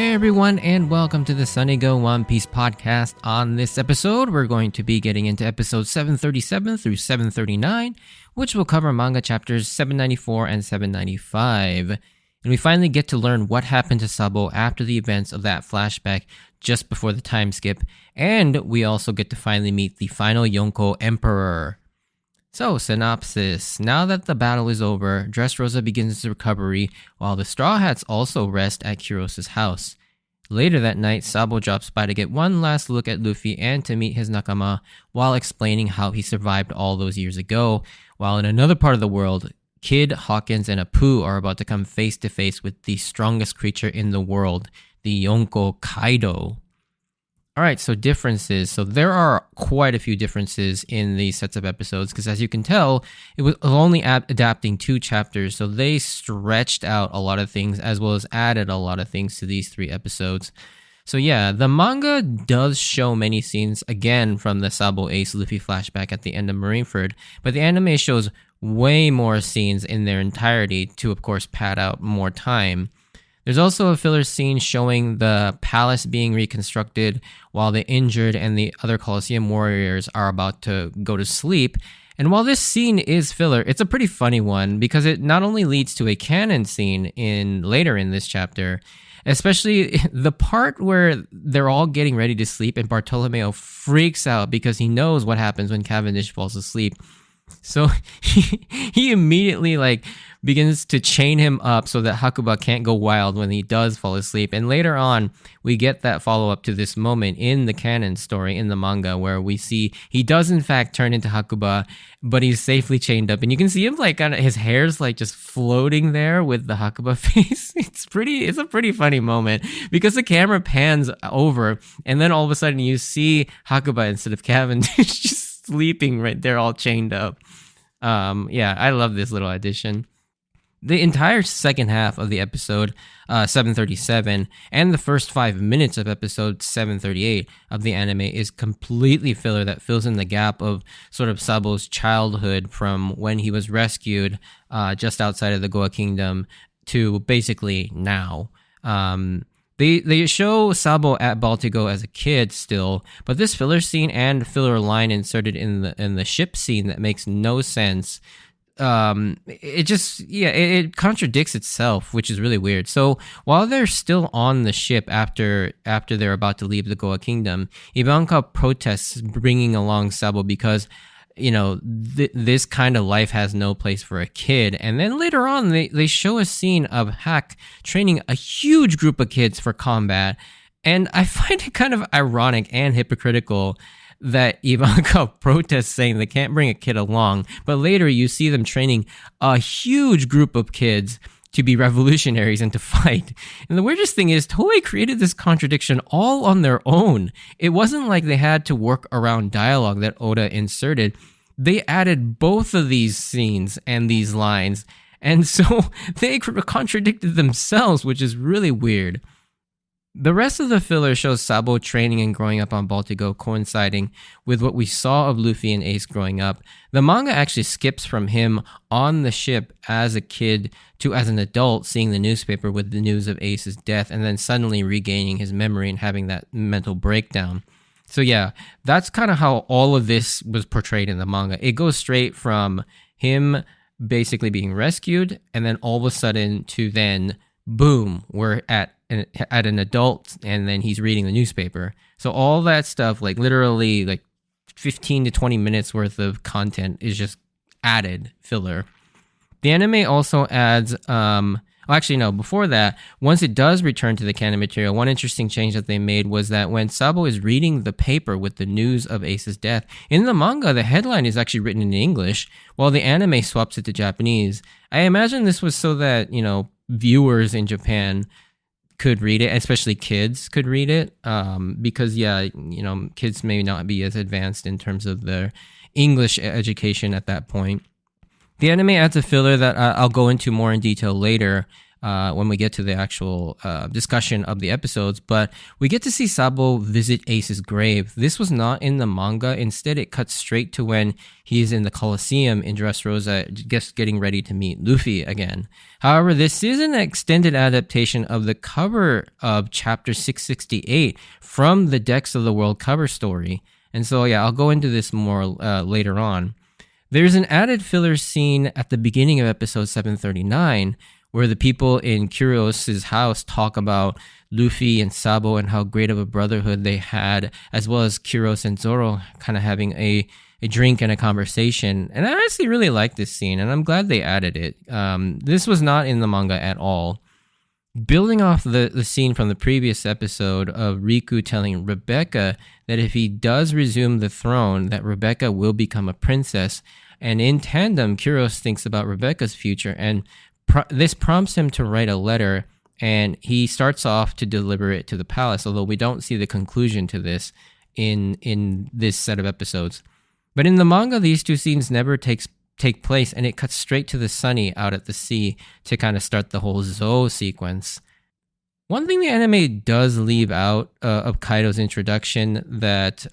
Hey everyone, and welcome to the Sunny Go One Piece podcast. On this episode, we're going to be getting into episodes 737 through 739, which will cover manga chapters 794 and 795. And we finally get to learn what happened to Sabo after the events of that flashback just before the time skip, and we also get to finally meet the final Yonko Emperor. So, synopsis. Now that the battle is over, Dressrosa begins his recovery, while the Straw Hats also rest at Kuros' house. Later that night, Sabo drops by to get one last look at Luffy and to meet his nakama, while explaining how he survived all those years ago, while in another part of the world, Kid, Hawkins, and Apu are about to come face to face with the strongest creature in the world, the Yonko Kaido. Alright, so differences. So there are quite a few differences in these sets of episodes, because as you can tell, it was only adapting 2 chapters, so they stretched out a lot of things as well as added a lot of things to these 3 episodes. So yeah, the manga does show many scenes, again, from the Sabo Ace Luffy flashback at the end of Marineford, but the anime shows way more scenes in their entirety to, of course, pad out more time. There's also a filler scene showing the palace being reconstructed while the injured and the other Colosseum warriors are about to go to sleep. And while this scene is filler, it's a pretty funny one because it not only leads to a canon scene later in this chapter, especially the part where they're all getting ready to sleep and Bartolomeo freaks out because he knows what happens when Cavendish falls asleep. So he immediately begins to chain him up so that Hakuba can't go wild when he does fall asleep. And later on, we get that follow-up to this moment in the canon story in the manga where we see he does in fact turn into Hakuba, but he's safely chained up. And you can see him his hair's just floating there with the Hakuba face. It's a pretty funny moment because the camera pans over and then all of a sudden you see Hakuba instead of Cavendish just sleeping right there all chained up. Yeah, I love this little addition. The entire second half of the episode 737 and the first 5 minutes of episode 738 of the anime is completely filler that fills in the gap of sort of Sabo's childhood from when he was rescued just outside of the Goa Kingdom to basically now. They show Sabo at Baltigo as a kid still, but this filler scene and filler line inserted in the ship scene that makes no sense. It contradicts itself, which is really weird. So while they're still on the ship after they're about to leave the Goa Kingdom, Ivanka protests bringing along Sabo because this kind of life has no place for a kid. And then later on, they show a scene of Hack training a huge group of kids for combat. And I find it kind of ironic and hypocritical that Ivanka protests saying they can't bring a kid along, but later you see them training a huge group of kids to be revolutionaries and to fight. And the weirdest thing is, Toei created this contradiction all on their own. It wasn't like they had to work around dialogue that Oda inserted. They added both of these scenes and these lines, and so they contradicted themselves, which is really weird. The rest of the filler shows Sabo training and growing up on Baltigo coinciding with what we saw of Luffy and Ace growing up. The manga actually skips from him on the ship as a kid to as an adult seeing the newspaper with the news of Ace's death and then suddenly regaining his memory and having that mental breakdown. So yeah, that's kind of how all of this was portrayed in the manga. It goes straight from him basically being rescued and then all of a sudden to then, boom, we're at an adult and then he's reading the newspaper. So all that stuff, literally 15 to 20 minutes worth of content is just added filler. The anime also adds, before that, once it does return to the canon material, one interesting change that they made was that when Sabo is reading the paper with the news of Ace's death, in the manga, the headline is actually written in English, while the anime swaps it to Japanese. I imagine this was so that, viewers in Japan could read it, especially kids could read it, because kids may not be as advanced in terms of their English education at that point. The anime adds a filler that I'll go into more in detail later, when we get to the actual discussion of the episodes. But we get to see Sabo visit Ace's grave. This was not in the manga. Instead, it cuts straight to when he's in the Colosseum in Dressrosa, just getting ready to meet Luffy again. However, this is an extended adaptation of the cover of chapter 668 from the Decks of the World cover story. And so, yeah, I'll go into this more later on. There's an added filler scene at the beginning of episode 739 where the people in Kyros' house talk about Luffy and Sabo and how great of a brotherhood they had, as well as Kyros and Zoro kind of having a drink and a conversation. And I honestly really like this scene, and I'm glad they added it. This was not in the manga at all. Building off the scene from the previous episode of Riku telling Rebecca that if he does resume the throne, that Rebecca will become a princess. And in tandem, Kyros thinks about Rebecca's future, and this prompts him to write a letter, and he starts off to deliver it to the palace, although we don't see the conclusion to this in this set of episodes. But in the manga, these two scenes never take place, and it cuts straight to the Sunny out at the sea to kind of start the whole Zou sequence. One thing the anime does leave out of Kaido's introduction that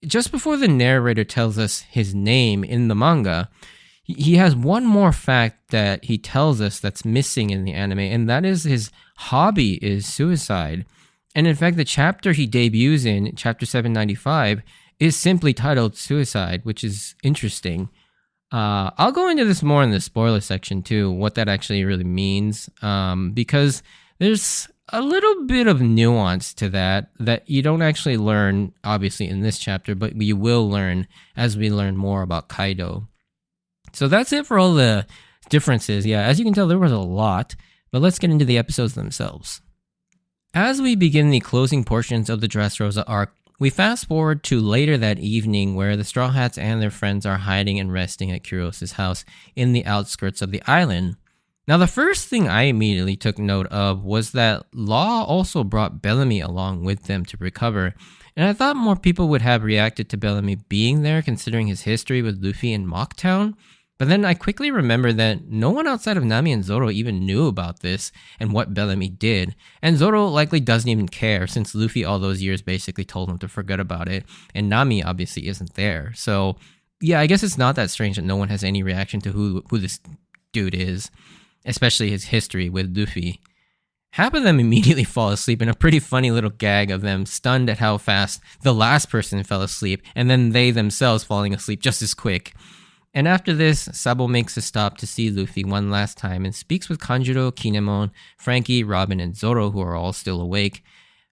just before the narrator tells us his name in the manga, he has one more fact that he tells us that's missing in the anime, and that is his hobby is suicide. And in fact, the chapter he debuts in, chapter 795, is simply titled Suicide, which is interesting. I'll go into this more in the spoiler section too, what that actually really means, because there's a little bit of nuance to that you don't actually learn, obviously, in this chapter, but you will learn as we learn more about Kaido. So that's it for all the differences. Yeah, as you can tell, there was a lot, but let's get into the episodes themselves. As we begin the closing portions of the Dressrosa arc, we fast forward to later that evening where the Straw Hats and their friends are hiding and resting at Kyros' house in the outskirts of the island. Now, the first thing I immediately took note of was that Law also brought Bellamy along with them to recover, and I thought more people would have reacted to Bellamy being there considering his history with Luffy in Mocktown. But then I quickly remembered that no one outside of Nami and Zoro even knew about this and what Bellamy did. And Zoro likely doesn't even care since Luffy all those years basically told him to forget about it. And Nami obviously isn't there. So yeah, I guess it's not that strange that no one has any reaction to who this dude is, especially his history with Luffy. Half of them immediately fall asleep in a pretty funny little gag of them stunned at how fast the last person fell asleep and then they themselves falling asleep just as quick. And after this, Sabo makes a stop to see Luffy one last time and speaks with Kanjuro, Kinemon, Frankie, Robin, and Zoro, who are all still awake.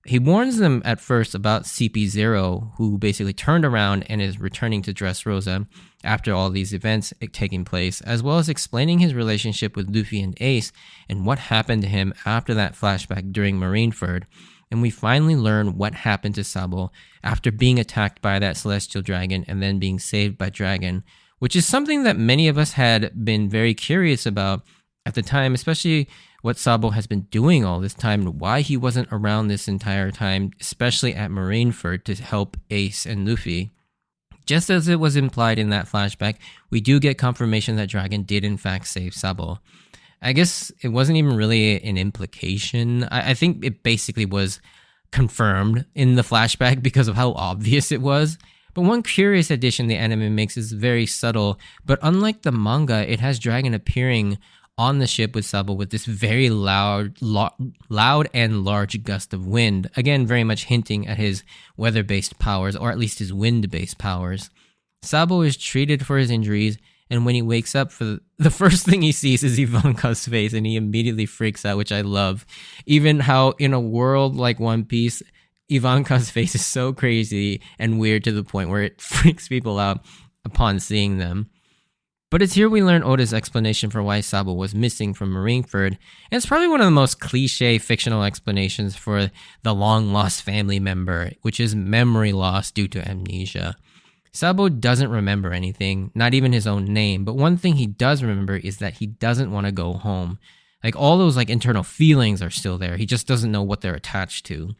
He warns them at first about CP0, who basically turned around and is returning to Dressrosa after all these events taking place, as well as explaining his relationship with Luffy and Ace and what happened to him after that flashback during Marineford. And we finally learn what happened to Sabo after being attacked by that celestial dragon and then being saved by Dragon, which is something that many of us had been very curious about at the time, especially what Sabo has been doing all this time and why he wasn't around this entire time, especially at Marineford to help Ace and Luffy. Just as it was implied in that flashback, we do get confirmation that Dragon did in fact save Sabo. I guess it wasn't even really an implication. I think it basically was confirmed in the flashback because of how obvious it was. But one curious addition the anime makes is very subtle, but unlike the manga, it has Dragon appearing on the ship with Sabo with this very loud and large gust of wind, again very much hinting at his weather-based powers, or at least his wind-based powers. Sabo is treated for his injuries, and when he wakes up, the first thing he sees is Ivanka's face, and he immediately freaks out, which I love. Even how in a world like One Piece, Ivanka's face is so crazy and weird to the point where it freaks people out upon seeing them. But it's here we learn Oda's explanation for why Sabo was missing from Marineford, and it's probably one of the most cliche fictional explanations for the long-lost family member, which is memory loss due to amnesia. Sabo doesn't remember anything, not even his own name, but one thing he does remember is that he doesn't want to go home. Like all those internal feelings are still there, he just doesn't know what they're attached to.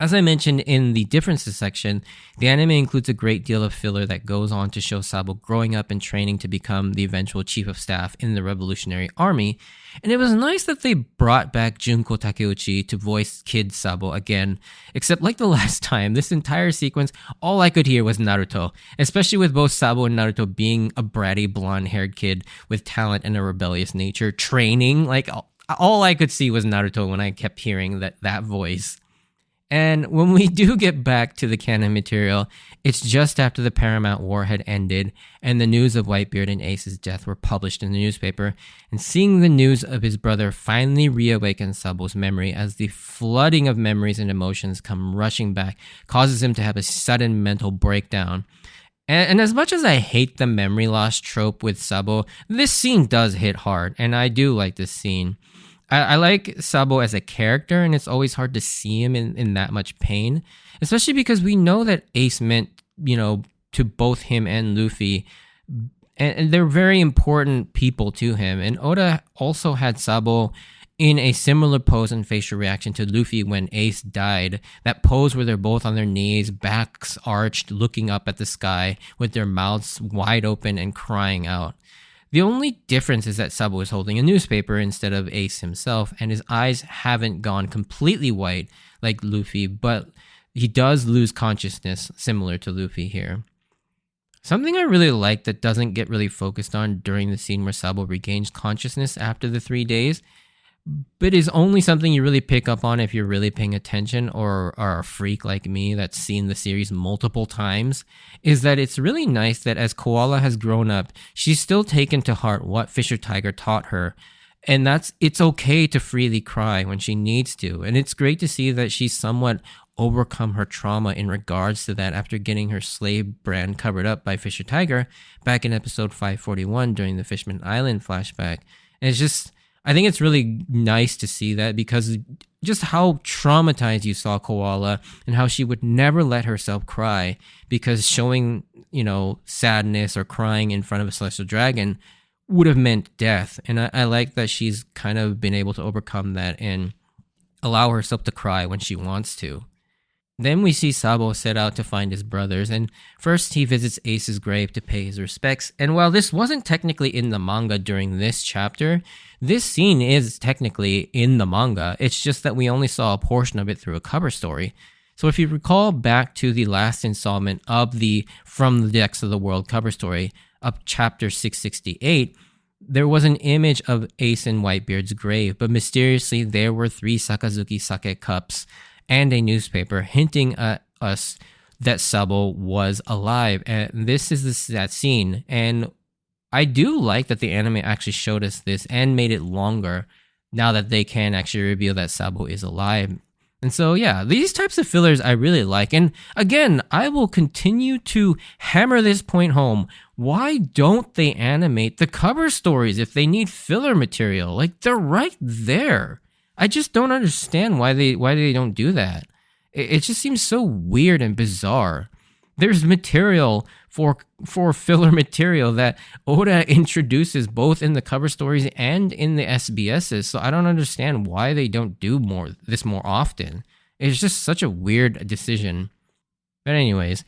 As I mentioned in the differences section, the anime includes a great deal of filler that goes on to show Sabo growing up and training to become the eventual chief of staff in the Revolutionary Army, and it was nice that they brought back Junko Takeuchi to voice Kid Sabo again, except like the last time, this entire sequence, all I could hear was Naruto, especially with both Sabo and Naruto being a bratty blonde-haired kid with talent and a rebellious nature, training, like all I could see was Naruto when I kept hearing that voice. And when we do get back to the canon material, it's just after the Paramount War had ended and the news of Whitebeard and Ace's death were published in the newspaper, and seeing the news of his brother finally reawaken Sabo's memory as the flooding of memories and emotions come rushing back causes him to have a sudden mental breakdown. And as much as I hate the memory loss trope with Sabo, this scene does hit hard, and I do like this scene. I like Sabo as a character, and it's always hard to see him in that much pain, especially because we know that Ace meant, to both him and Luffy, and they're very important people to him. And Oda also had Sabo in a similar pose and facial reaction to Luffy when Ace died. That pose where they're both on their knees, backs arched, looking up at the sky with their mouths wide open and crying out. The only difference is that Sabo is holding a newspaper instead of Ace himself, and his eyes haven't gone completely white like Luffy, but he does lose consciousness similar to Luffy here. Something I really like that doesn't get really focused on during the scene where Sabo regains consciousness after the 3 days, but is only something you really pick up on if you're really paying attention or are a freak like me that's seen the series multiple times, is that it's really nice that as Koala has grown up, she's still taken to heart what Fisher Tiger taught her, and it's okay to freely cry when she needs to, and it's great to see that she's somewhat overcome her trauma in regards to that after getting her slave brand covered up by Fisher Tiger back in episode 541 during the Fishman Island flashback. And I think it's really nice to see that, because just how traumatized you saw Koala and how she would never let herself cry, because showing, sadness or crying in front of a celestial dragon would have meant death. And I like that she's kind of been able to overcome that and allow herself to cry when she wants to. Then we see Sabo set out to find his brothers, and first he visits Ace's grave to pay his respects. And while this wasn't technically in the manga during this chapter, this scene is technically in the manga. It's just that we only saw a portion of it through a cover story. So if you recall back to the last installment of the From the Depths of the World cover story, up chapter 668, there was an image of Ace in Whitebeard's grave, but mysteriously there were 3 Sakazuki sake cups and a newspaper hinting at us that Sabo was alive. And this is that scene. And I do like that the anime actually showed us this and made it longer now that they can actually reveal that Sabo is alive. And so, yeah, these types of fillers I really like. And again, I will continue to hammer this point home. Why don't they animate the cover stories if they need filler material? Like, they're right there. I just don't understand why they don't do that. It just seems so weird and bizarre. There's material for filler material that Oda introduces both in the cover stories and in the SBSs, so I don't understand why they don't do this more often. It's just such a weird decision. But anyways,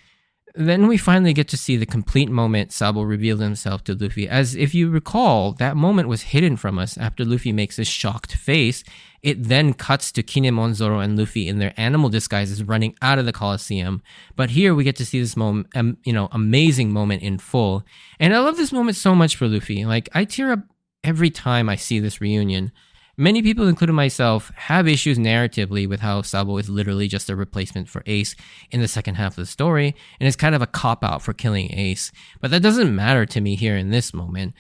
then we finally get to see the complete moment Sabo revealed himself to Luffy, as if you recall, that moment was hidden from us after Luffy makes his shocked face. It then cuts to Kinemon, Zoro, and Luffy in their animal disguises running out of the Colosseum. But here we get to see this moment, amazing moment in full. And I love this moment so much for Luffy. Like, I tear up every time I see this reunion. Many people, including myself, have issues narratively with how Sabo is literally just a replacement for Ace in the second half of the story, and it's kind of a cop-out for killing Ace. But that doesn't matter to me here in this moment.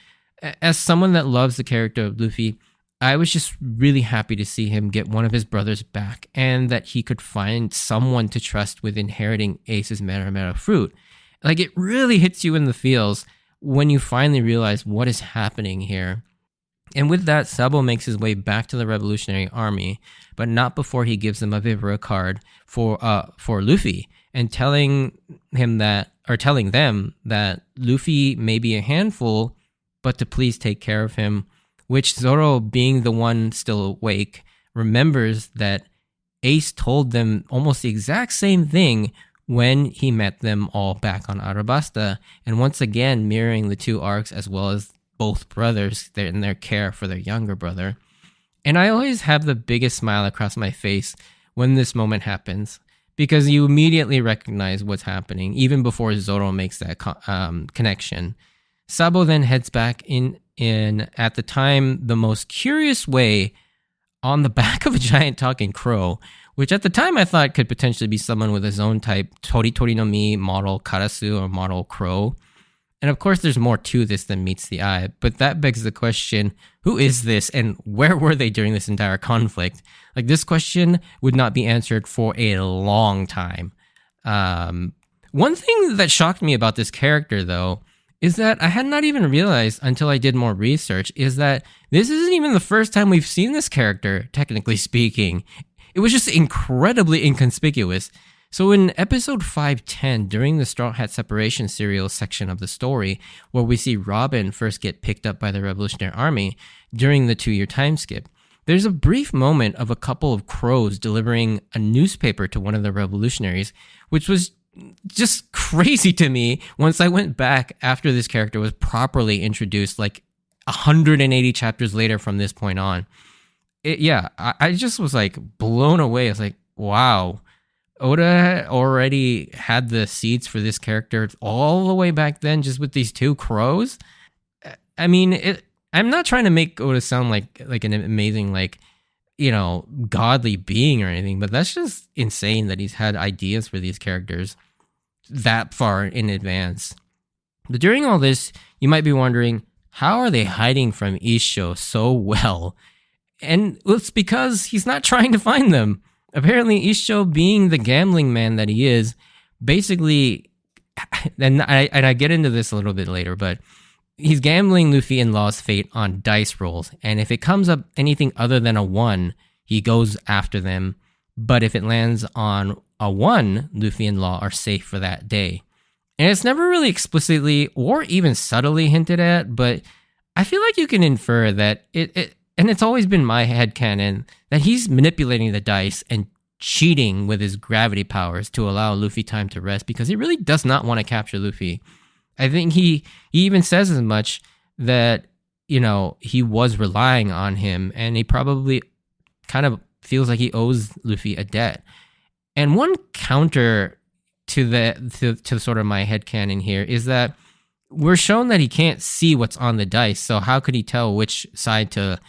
As someone that loves the character of Luffy, I was just really happy to see him get one of his brothers back, and that he could find someone to trust with inheriting Ace's Mera Mera fruit. Like, it really hits you in the feels when you finally realize what is happening here. And with that, Sabo makes his way back to the Revolutionary Army, but not before he gives them a Vivera card for Luffy, and telling them that Luffy may be a handful, but to please take care of him. Which Zoro, being the one still awake, remembers that Ace told them almost the exact same thing when he met them all back on Arabasta, and once again mirroring the two arcs as well as both brothers in their care for their younger brother. And I always have the biggest smile across my face when this moment happens, because you immediately recognize what's happening even before Zoro makes that connection. Sabo then heads back in at the time the most curious way on the back of a giant talking crow, which at the time I thought could potentially be someone with his own type Tori Tori no Mi model Karasu or model crow. And of course there's more to this than meets the eye, but that begs the question, who is this and where were they during this entire conflict? Like, this question would not be answered for a long time. One thing that shocked me about this character, though, is that I had not even realized until I did more research, is that this isn't even the first time we've seen this character, technically speaking. It was just incredibly inconspicuous. So in episode 510, during the Straw Hat Separation serial section of the story, where we see Robin first get picked up by the Revolutionary Army during the 2-year time skip, there's a brief moment of a couple of crows delivering a newspaper to one of the revolutionaries, which was just crazy to me once I went back after this character was properly introduced, like 180 chapters later from this point on. I just was like blown away. I was like, wow, Oda already had the seeds for this character all the way back then, just with these two crows. I mean, I'm not trying to make Oda sound like an amazing, godly being or anything, but that's just insane that he's had ideas for these characters that far in advance. But during all this, you might be wondering, how are they hiding from Isho so well? And it's because he's not trying to find them. Apparently, Isho, being the gambling man that he is, basically, and I get into this a little bit later, but he's gambling Luffy and Law's fate on dice rolls, and if it comes up anything other than a 1, he goes after them, but if it lands on a 1, Luffy and Law are safe for that day. And it's never really explicitly or even subtly hinted at, but I feel like you can infer that and it's always been my headcanon, that he's manipulating the dice and cheating with his gravity powers to allow Luffy time to rest, because he really does not want to capture Luffy. I think he even says as much that, he was relying on him, and he probably kind of feels like he owes Luffy a debt. And one counter to sort of my headcanon here is that we're shown that he can't see what's on the dice, so how could he tell which side to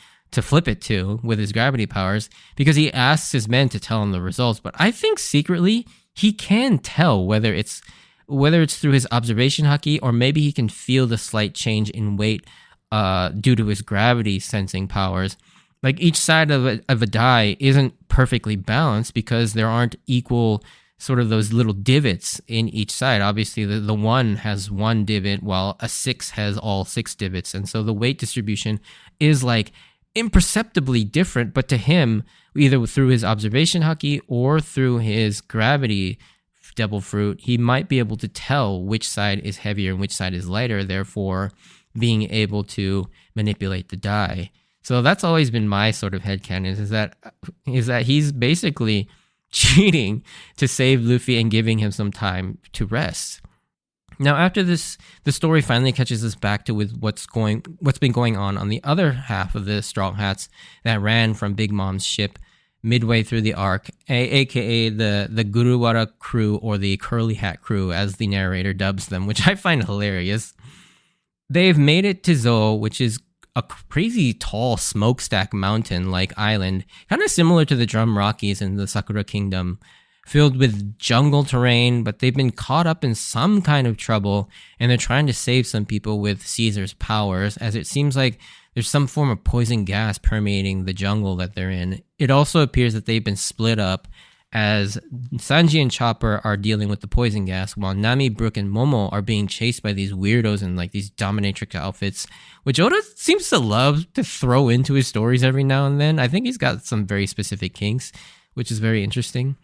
flip it to with his gravity powers? Because he asks his men to tell him the results, but I think secretly he can tell whether it's through his observation haki, or maybe he can feel the slight change in weight due to his gravity sensing powers. Like, each side of a die isn't perfectly balanced because there aren't equal sort of those little divots in each side. Obviously, the 1 has 1 divot, while a 6 has all 6 divots. And so the weight distribution is like imperceptibly different, but to him, either through his observation haki or through his gravity devil fruit, he might be able to tell which side is heavier and which side is lighter, therefore being able to manipulate the die. So that's always been my sort of headcanon, is that he's basically cheating to save Luffy and giving him some time to rest. Now, after this, the story finally catches us back to with what's been going on the other half of the Straw Hats that ran from Big Mom's ship midway through the arc, aka the Guruwara crew, or the Curly Hat crew, as the narrator dubs them, which I find hilarious. They've made it to Zou, which is a crazy tall smokestack mountain-like island, kind of similar to the Drum Rockies in the Sakura Kingdom, filled with jungle terrain, but they've been caught up in some kind of trouble, and they're trying to save some people with Caesar's powers, as it seems like there's some form of poison gas permeating the jungle that they're in. It also appears that they've been split up, as Sanji and Chopper are dealing with the poison gas, while Nami, Brook, and Momo are being chased by these weirdos in these dominatrix outfits, which Oda seems to love to throw into his stories every now and then. I think he's got some very specific kinks, which is very interesting.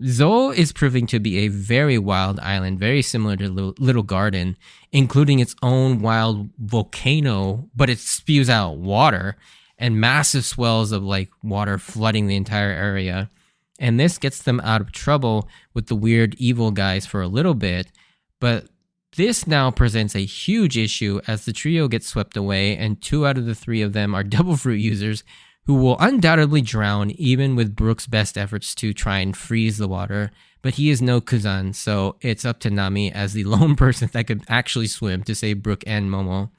Zou is proving to be a very wild island, very similar to Little Garden, including its own wild volcano, but it spews out water and massive swells of water flooding the entire area. And this gets them out of trouble with the weird evil guys for a little bit. But this now presents a huge issue as the trio gets swept away, and 2 out of the 3 of them are devil fruit users who will undoubtedly drown even with Brook's best efforts to try and freeze the water. But he is no Kuzan, so it's up to Nami as the lone person that could actually swim to save Brook and Momo.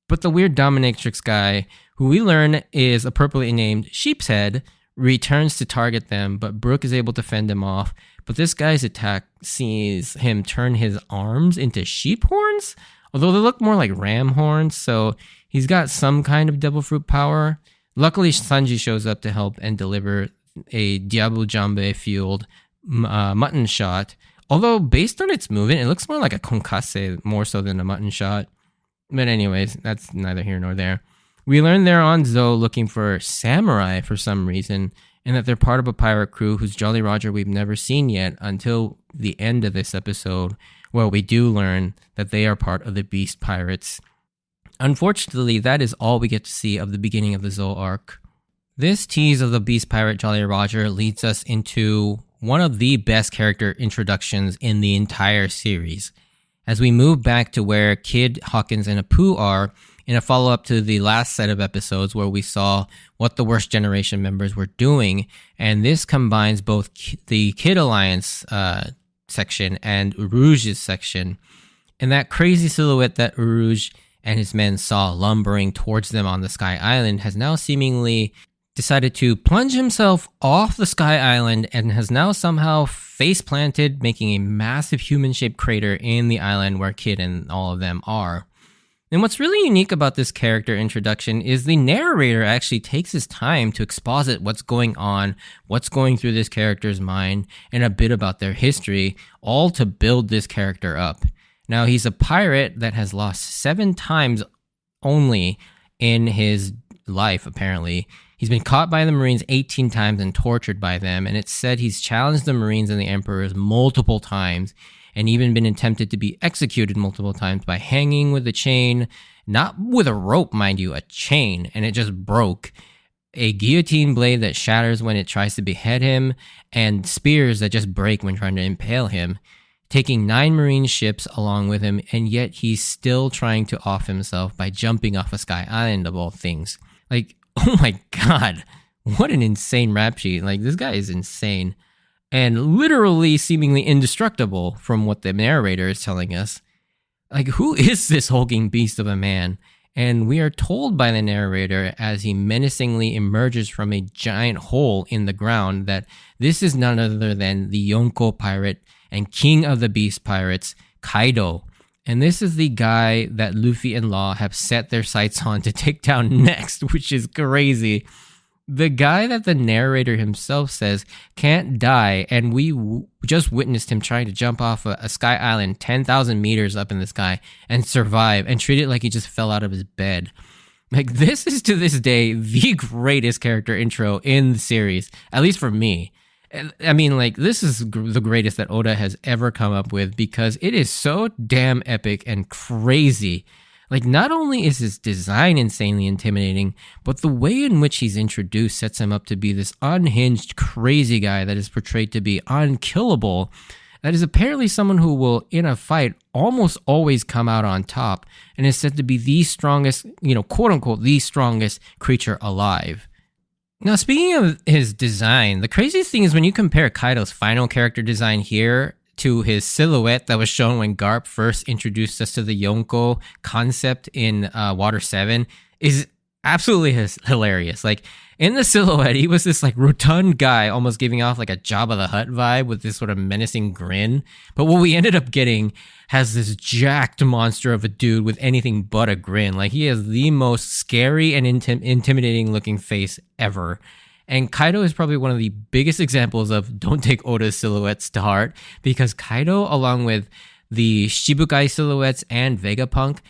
But the weird dominatrix guy, who we learn is appropriately named Sheepshead, returns to target them, but Brook is able to fend him off. But this guy's attack sees him turn his arms into sheep horns, although they look more like ram horns, so he's got some kind of devil fruit power. Luckily, Sanji shows up to help and deliver a Diablo Jambe fueled mutton shot. Although, based on its movement, it looks more like a konkasse more so than a mutton shot. But anyways, that's neither here nor there. We learn they're on Zou looking for samurai for some reason, and that they're part of a pirate crew whose Jolly Roger we've never seen yet until the end of this episode, where we do learn that they are part of the Beast Pirates. Unfortunately, that is all we get to see of the beginning of the Zou arc. This tease of the Beast Pirate Jolly Roger leads us into one of the best character introductions in the entire series, as we move back to where Kid, Hawkins, and Apu are in a follow-up to the last set of episodes where we saw what the Worst Generation members were doing, and this combines both the Kid Alliance section and Uruge's section, and that crazy silhouette that Uruge and his men saw lumbering towards them on the Sky Island has now seemingly decided to plunge himself off the Sky Island and has now somehow face planted, making a massive human-shaped crater in the island where Kid and all of them are. And what's really unique about this character introduction is the narrator actually takes his time to exposit what's going on, what's going through this character's mind, and a bit about their history, all to build this character up. Now, he's a pirate that has lost 7 times only in his life, apparently. He's been caught by the Marines 18 times and tortured by them, and it's said he's challenged the Marines and the Emperors multiple times, and even been attempted to be executed multiple times by hanging with a chain, not with a rope, mind you, a chain, and it just broke. A guillotine blade that shatters when it tries to behead him, and spears that just break when trying to impale him. Taking 9 Marine ships along with him, and yet he's still trying to off himself by jumping off a Sky Island of all things. Like, oh my god, what an insane rap sheet. Like, this guy is insane. And literally seemingly indestructible from what the narrator is telling us. Like, who is this hulking beast of a man? And we are told by the narrator as he menacingly emerges from a giant hole in the ground that this is none other than the Yonko pirate and king of the beast pirates, Kaido. And this is the guy that Luffy and Law have set their sights on to take down next, which is crazy. The guy that the narrator himself says can't die, and we just witnessed him trying to jump off a Sky Island 10,000 meters up in the sky and survive and treat it like he just fell out of his bed. Like, this is to this day the greatest character intro in the series, at least for me. I mean, like, this is the greatest that Oda has ever come up with because it is so damn epic and crazy. Like, not only is his design insanely intimidating, but the way in which he's introduced sets him up to be this unhinged, crazy guy that is portrayed to be unkillable, that is apparently someone who will, in a fight, almost always come out on top, and is said to be the strongest, quote-unquote, the strongest creature alive. Now, speaking of his design, the craziest thing is when you compare Kaido's final character design here to his silhouette that was shown when Garp first introduced us to the Yonko concept in Water 7 is absolutely hilarious. Like, in the silhouette, he was this like rotund guy almost giving off like a Jabba the Hutt vibe with this sort of menacing grin. But what we ended up getting has this jacked monster of a dude with anything but a grin. Like, he has the most scary and intimidating looking face ever. And Kaido is probably one of the biggest examples of don't take Oda's silhouettes to heart, because Kaido, along with the Shibukai silhouettes and Vegapunk,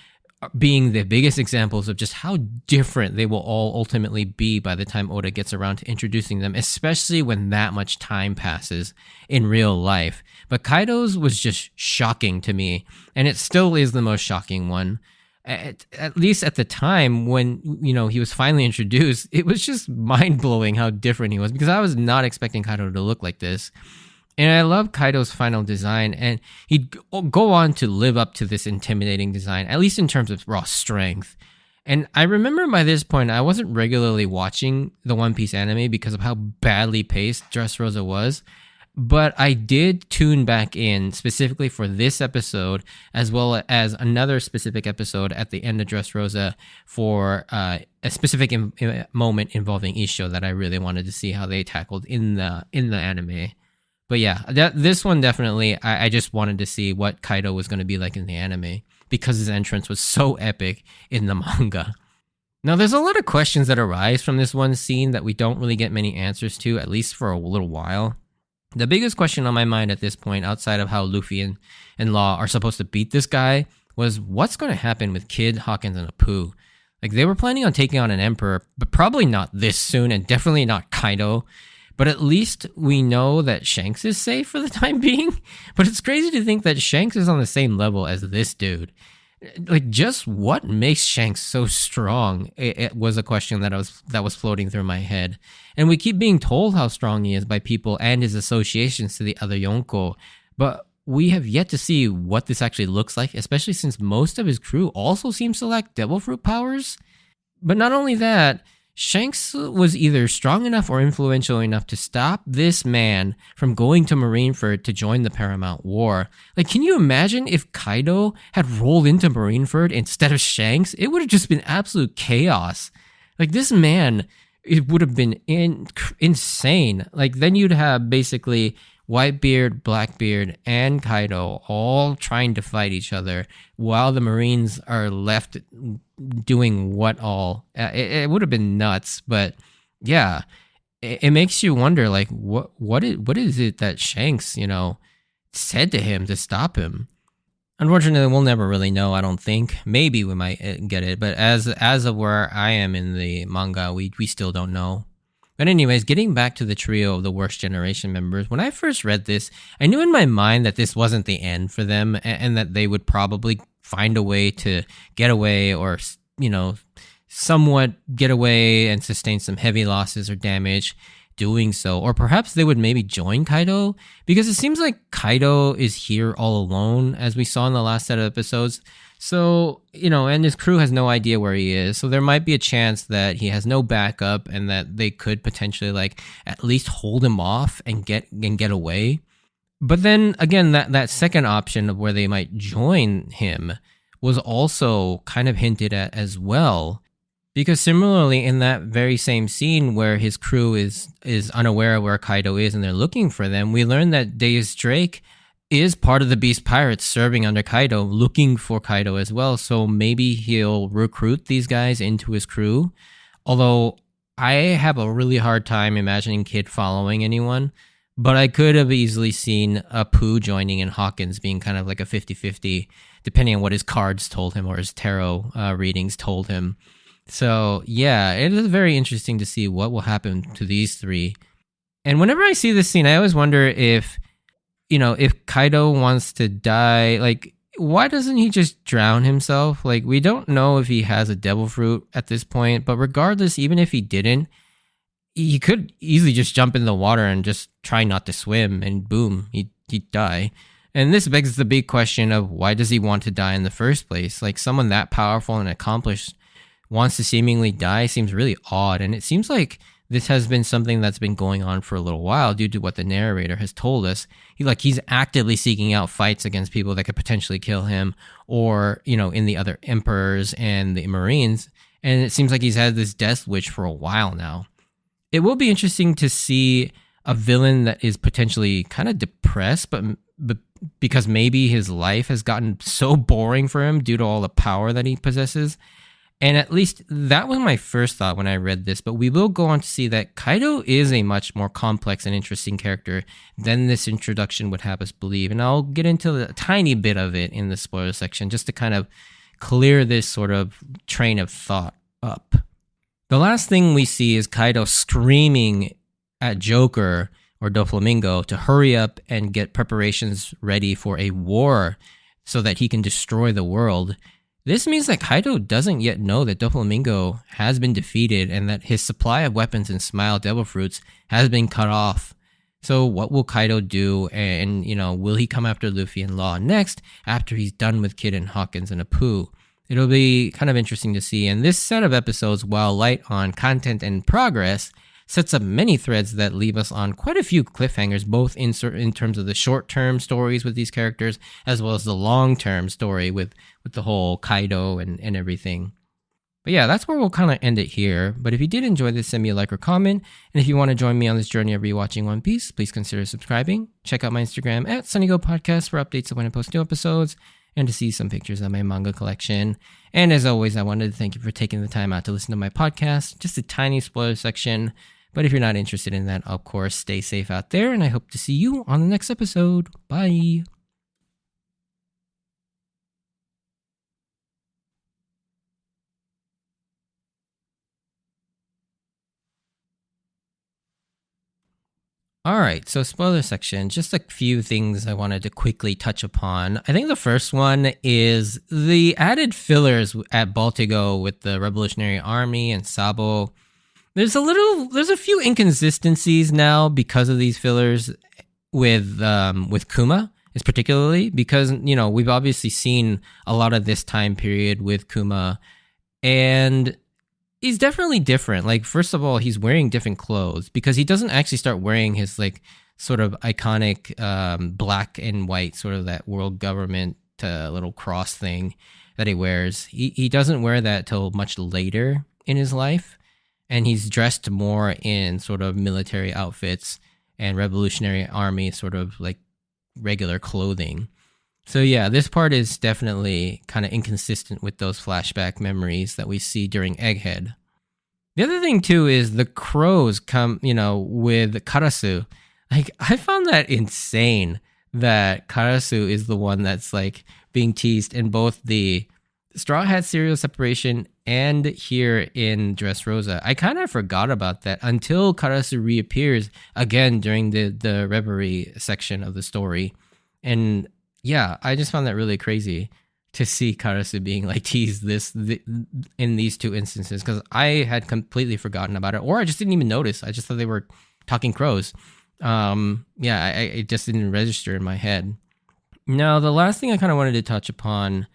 being the biggest examples of just how different they will all ultimately be by the time Oda gets around to introducing them, especially when that much time passes in real life. But Kaido's was just shocking to me, and it still is the most shocking one. at least at the time when, he was finally introduced, it was just mind-blowing how different he was, because I was not expecting Kaido to look like this. And I love Kaido's final design, and he'd go on to live up to this intimidating design, at least in terms of raw strength. And I remember by this point, I wasn't regularly watching the One Piece anime because of how badly paced Dressrosa was. But I did tune back in specifically for this episode, as well as another specific episode at the end of Dressrosa for a specific moment involving Isho that I really wanted to see how they tackled in the anime. But yeah, this one definitely, I just wanted to see what Kaido was going to be like in the anime, because his entrance was so epic in the manga. Now, there's a lot of questions that arise from this one scene that we don't really get many answers to, at least for a little while. The biggest question on my mind at this point, outside of how Luffy and Law are supposed to beat this guy, was what's going to happen with Kid, Hawkins, and Apu? Like, they were planning on taking on an Emperor, but probably not this soon, and definitely not Kaido. But at least we know that Shanks is safe for the time being. But it's crazy to think that Shanks is on the same level as this dude. Like, just what makes Shanks so strong? It was a question that was floating through my head. And we keep being told how strong he is by people and his associations to the other Yonko. But we have yet to see what this actually looks like, especially since most of his crew also seems to lack devil fruit powers. But not only that, Shanks was either strong enough or influential enough to stop this man from going to Marineford to join the Paramount War. Like, can you imagine if Kaido had rolled into Marineford instead of Shanks? It would have just been absolute chaos. Like, this man, it would have been insane. Like, then you'd have basically Whitebeard, Blackbeard, and Kaido all trying to fight each other while the Marines are left doing what all. It would have been nuts, but yeah, it makes you wonder, like, what is it that Shanks, said to him to stop him? Unfortunately, we'll never really know, I don't think. Maybe we might get it, but as of where I am in the manga, we still don't know. But anyways, getting back to the trio of the Worst Generation members, when I first read this, I knew in my mind that this wasn't the end for them, and that they would probably find a way to get away, or, somewhat get away and sustain some heavy losses or damage doing so. Or perhaps they would maybe join Kaido, because it seems like Kaido is here all alone, as we saw in the last set of episodes. So, and his crew has no idea where he is. So there might be a chance that he has no backup, and that they could potentially, like, at least hold him off and get away. But then again, that second option of where they might join him was also kind of hinted at as well. Because similarly, in that very same scene where his crew is unaware of where Kaido is and they're looking for them, we learn that Deus Drake is part of the Beast Pirates serving under Kaido, looking for Kaido as well. So maybe he'll recruit these guys into his crew. Although I have a really hard time imagining Kid following anyone. But I could have easily seen Apu joining and Hawkins being kind of like a 50-50, depending on what his cards told him or his tarot readings told him. So yeah, it is very interesting to see what will happen to these three. And whenever I see this scene, I always wonder if Kaido wants to die, like, why doesn't he just drown himself? Like, we don't know if he has a devil fruit at this point, but regardless, even if he didn't, he could easily just jump in the water and just try not to swim, and boom, he'd die. And this begs the big question of, why does he want to die in the first place? Like, someone that powerful and accomplished wants to seemingly die seems really odd, and it seems like this has been something that's been going on for a little while due to what the narrator has told us. He's actively seeking out fights against people that could potentially kill him, or, in the other emperors and the Marines. And it seems like he's had this death wish for a while now. It will be interesting to see a villain that is potentially kind of depressed, but because maybe his life has gotten so boring for him due to all the power that he possesses. And at least that was my first thought when I read this, but we will go on to see that Kaido is a much more complex and interesting character than this introduction would have us believe. And I'll get into a tiny bit of it in the spoiler section just to kind of clear this sort of train of thought up. The last thing we see is Kaido screaming at Joker or Doflamingo to hurry up and get preparations ready for a war so that he can destroy the world. This means that Kaido doesn't yet know that Doflamingo has been defeated and that his supply of weapons and Smile Devil Fruits has been cut off. So what will Kaido do, and will he come after Luffy and Law next after he's done with Kid and Hawkins and Apu? It'll be kind of interesting to see, and this set of episodes, while light on content and progress, sets up many threads that leave us on quite a few cliffhangers, both in terms of the short-term stories with these characters, as well as the long-term story with the whole Kaido and everything. But yeah, that's where we'll kind of end it here. But if you did enjoy this, send me a like or comment. And if you want to join me on this journey of rewatching One Piece, please consider subscribing. Check out my Instagram at SunnyGoPodcast for updates of when I post new episodes and to see some pictures of my manga collection. And as always, I wanted to thank you for taking the time out to listen to my podcast. Just a tiny spoiler section. But if you're not interested in that, of course, stay safe out there. And I hope to see you on the next episode. Bye. All right, so spoiler section, just a few things I wanted to quickly touch upon. I think the first one is the added fillers at Baltigo with the Revolutionary Army and Sabo. There's a few inconsistencies now because of these fillers with Kuma, is particularly because we've obviously seen a lot of this time period with Kuma, and he's definitely different. Like, first of all, he's wearing different clothes because he doesn't actually start wearing his like sort of iconic black and white, sort of that world government little cross thing that he wears. He doesn't wear that till much later in his life, and he's dressed more in sort of military outfits and Revolutionary Army sort of like regular clothing. So yeah, this part is definitely kind of inconsistent with those flashback memories that we see during Egghead. The other thing too is the crows come, with Karasu. Like, I found that insane that Karasu is the one that's like being teased in both the Straw Hat serial separation and here in Dressrosa. I kind of forgot about that until Karasu reappears again during the Reverie section of the story. And yeah, I just found that really crazy to see Karasu being like teased in these two instances, because I had completely forgotten about it, or I just didn't even notice. I just thought they were talking crows. It just didn't register in my head. Now, the last thing I kind of wanted to touch upon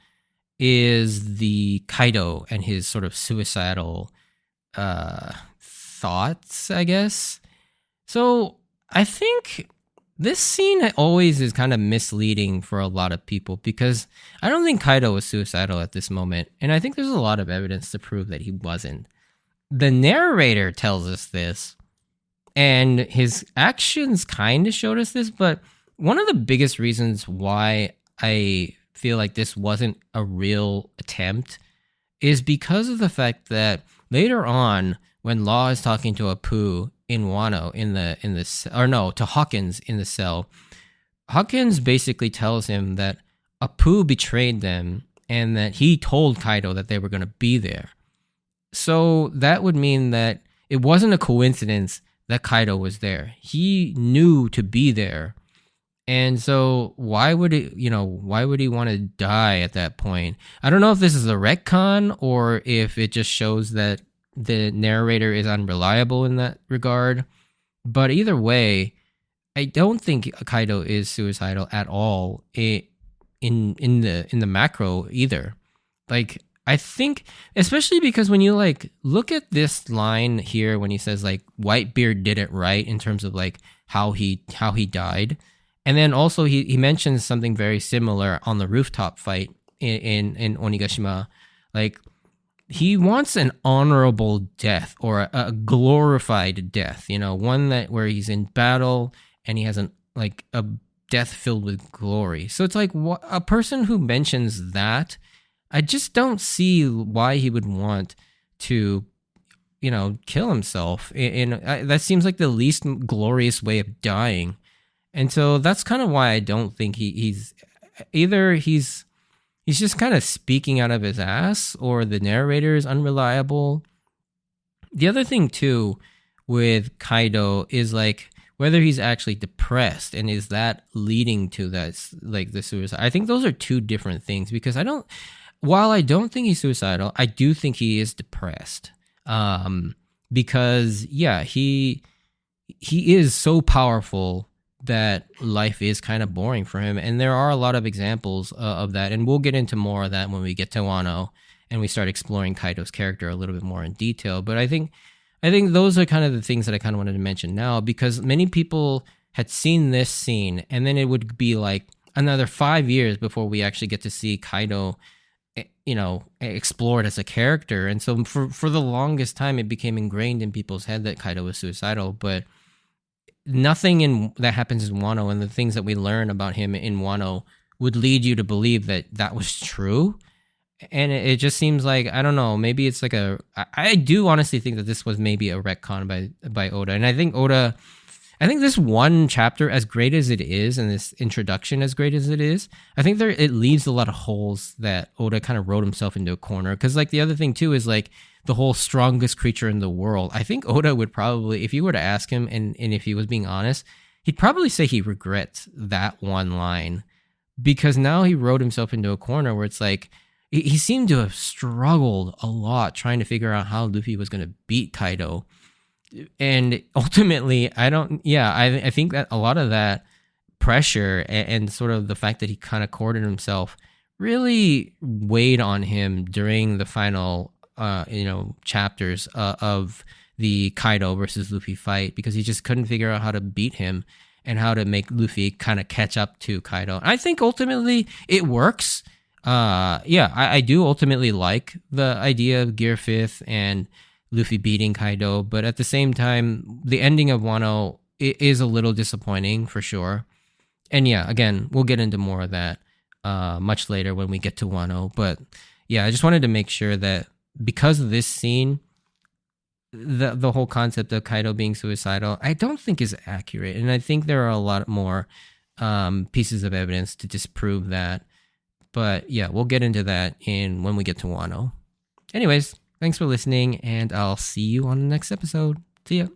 is the Kaido and his sort of suicidal thoughts, I guess. So I think this scene always is kind of misleading for a lot of people because I don't think Kaido was suicidal at this moment, and I think there's a lot of evidence to prove that he wasn't. The narrator tells us this, and his actions kind of showed us this, but one of the biggest reasons why I feel like this wasn't a real attempt is because of the fact that later on, when Law is talking to Apu in Wano to Hawkins in the cell, Hawkins basically tells him that Apu betrayed them and that he told Kaido that they were going to be there. So that would mean that it wasn't a coincidence that Kaido was there. He knew to be there. And so why would he want to die at that point? I don't know if this is a retcon or if it just shows that the narrator is unreliable in that regard. But either way, I don't think Kaido is suicidal at all in the macro either. Like, I think, especially because when you like look at this line here when he says like Whitebeard did it right in terms of like how he died. And then also he mentions something very similar on the rooftop fight in Onigashima. Like, he wants an honorable death or a glorified death, one that where he's in battle and he has a death filled with glory. So it's like a person who mentions that, I just don't see why he would want to, kill himself. That seems like the least glorious way of dying. And so that's kind of why I don't think he's just kind of speaking out of his ass, or the narrator is unreliable. The other thing too with Kaido is like whether he's actually depressed, and is that leading to that like the suicide. I think those are two different things, because while I don't think he's suicidal, I do think he is depressed. Because yeah, he is so powerful that life is kind of boring for him, and there are a lot of examples of that, and we'll get into more of that when we get to Wano and we start exploring Kaido's character a little bit more in detail. But I think those are kind of the things that I kind of wanted to mention now, because many people had seen this scene, and then it would be like another 5 years before we actually get to see Kaido, explored as a character. And so for the longest time, it became ingrained in people's head that Kaido was suicidal. But nothing that happens in Wano and the things that we learn about him in Wano would lead you to believe that was true. And it just seems like, I don't know, maybe it's like I do honestly think that this was maybe a retcon by Oda. And I think this one chapter, as great as it is, and this introduction as great as it is, I think it leaves a lot of holes that Oda kind of wrote himself into a corner. Because like the other thing too is like the whole strongest creature in the world. I think Oda would probably, if you were to ask him, and if he was being honest, he'd probably say he regrets that one line, because now he wrote himself into a corner where it's like, he seemed to have struggled a lot trying to figure out how Luffy was going to beat Kaido. And ultimately, I think that a lot of that pressure and sort of the fact that he kind of courted himself really weighed on him during the final, chapters of the Kaido versus Luffy fight, because he just couldn't figure out how to beat him and how to make Luffy kind of catch up to Kaido. I think ultimately it works. I do ultimately like the idea of Gear 5th and Luffy beating Kaido, but at the same time, the ending of Wano is a little disappointing for sure. And yeah, again, we'll get into more of that much later when we get to Wano. But yeah, I just wanted to make sure that because of this scene, the whole concept of Kaido being suicidal, I don't think is accurate. And I think there are a lot more pieces of evidence to disprove that. But yeah, we'll get into that when we get to Wano. Anyways, thanks for listening, and I'll see you on the next episode. See ya.